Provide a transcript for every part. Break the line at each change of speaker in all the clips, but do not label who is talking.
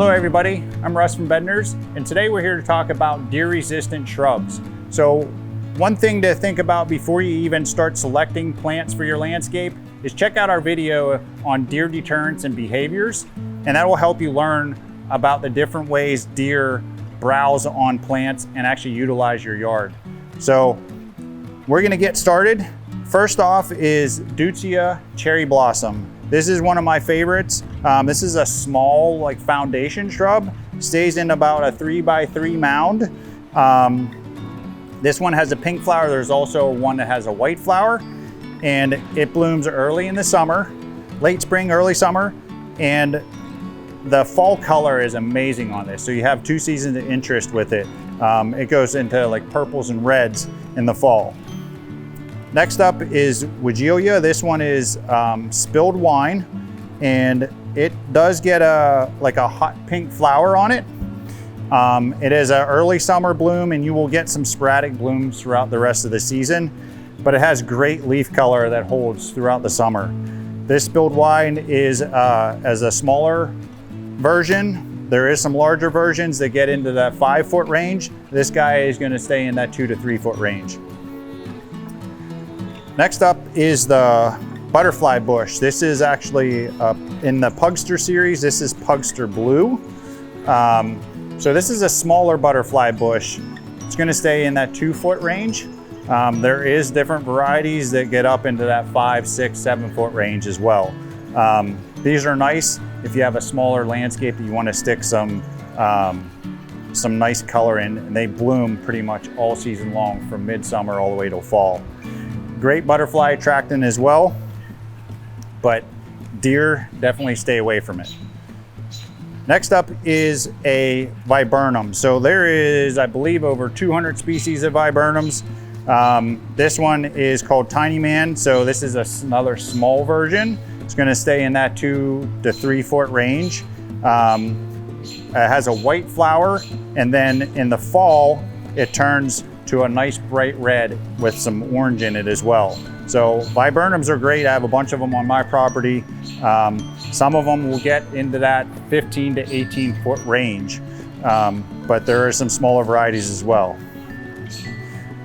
Hello everybody, I'm Russ from Bednar's, and today we're here to talk about deer-resistant shrubs. So one thing to think about before you even start selecting plants for your landscape is check out our video on deer deterrence and behaviors, and that will help you learn about the different ways deer browse on plants and actually utilize your yard. So we're gonna get started. First off is Deutzia Cherry Blossom. This is one of my favorites. This is a small foundation shrub. Stays in about a 3x3 mound. This one has a pink flower. There's also one that has a white flower, and it blooms early in the summer, late spring, early summer, and the fall color is amazing on this. So you have two seasons of interest with it. It goes into like purples and reds in the fall. Next up is Weigela. This one is spilled wine, and it does get a hot pink flower on it. It is an early summer bloom, and you will get some sporadic blooms throughout the rest of the season, but it has great leaf color that holds throughout the summer. This spilled wine is as a smaller version. There is some larger versions that get into that 5-foot range. This guy is going to stay in that 2 to 3 foot range. Next up is the butterfly bush. This is actually in the Pugster series. This is Pugster Blue. So this is a smaller butterfly bush. It's going to stay in that 2-foot range. There is different varieties that get up into that 5, 6, 7-foot range as well. These are nice if you have a smaller landscape that you want to stick some nice color in, and they bloom pretty much all season long from midsummer all the way till fall. Great butterfly attractant as well, but deer definitely stay away from it. Next up is a viburnum. So there is, I believe, over 200 species of viburnums. This one is called Tiny Man. So this is another small version. It's going to stay in that 2 to 3 foot range. It has a white flower, and then in the fall, it turns to a nice bright red with some orange in it as well. So viburnums are great. I have a bunch of them on my property. Some of them will get into that 15 to 18 foot range, but there are some smaller varieties as well.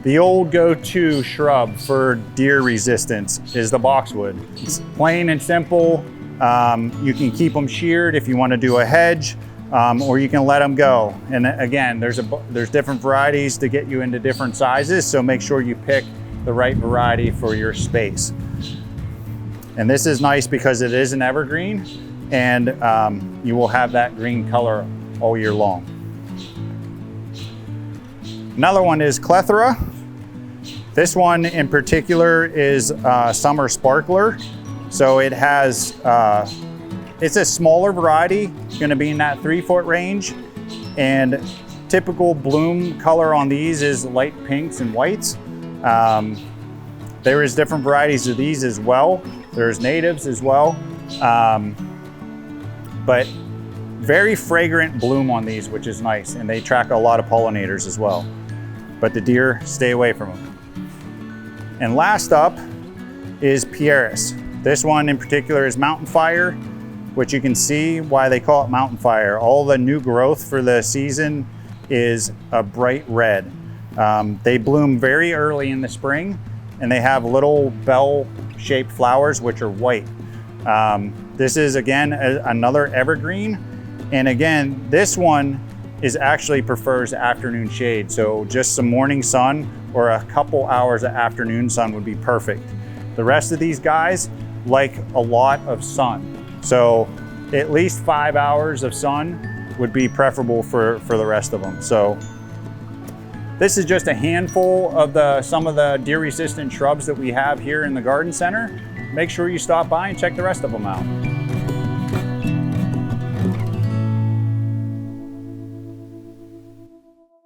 The old go-to shrub for deer resistance is the boxwood. It's plain and simple. You can keep them sheared if you want to do a hedge, or you can let them go. And again, there's different varieties to get you into different sizes, so make sure you pick the right variety for your space. And this is nice because it is an evergreen, and you will have that green color all year long. Another one is Clethra. This one in particular is summer sparkler. So it has, it's a smaller variety. It's going to be in that 3-foot range, and typical bloom color on these is light pinks and whites. There is different varieties of these as well. There's natives as well, but very fragrant bloom on these, which is nice, and they attract a lot of pollinators as well. But the deer stay away from them. And last up is Pieris. This one in particular is Mountain Fire, which you can see why they call it Mountain Fire. All the new growth for the season is a bright red. They bloom very early in the spring, and they have little bell-shaped flowers which are white. This is again another evergreen, and again this one actually prefers afternoon shade, so just some morning sun or a couple hours of afternoon sun would be perfect. The rest of these guys like a lot of sun, so at least 5 hours of sun would be preferable for the rest of them. So this is just a handful of some of the deer resistant shrubs that we have here in the garden center. Make sure you stop by and check the rest of them out.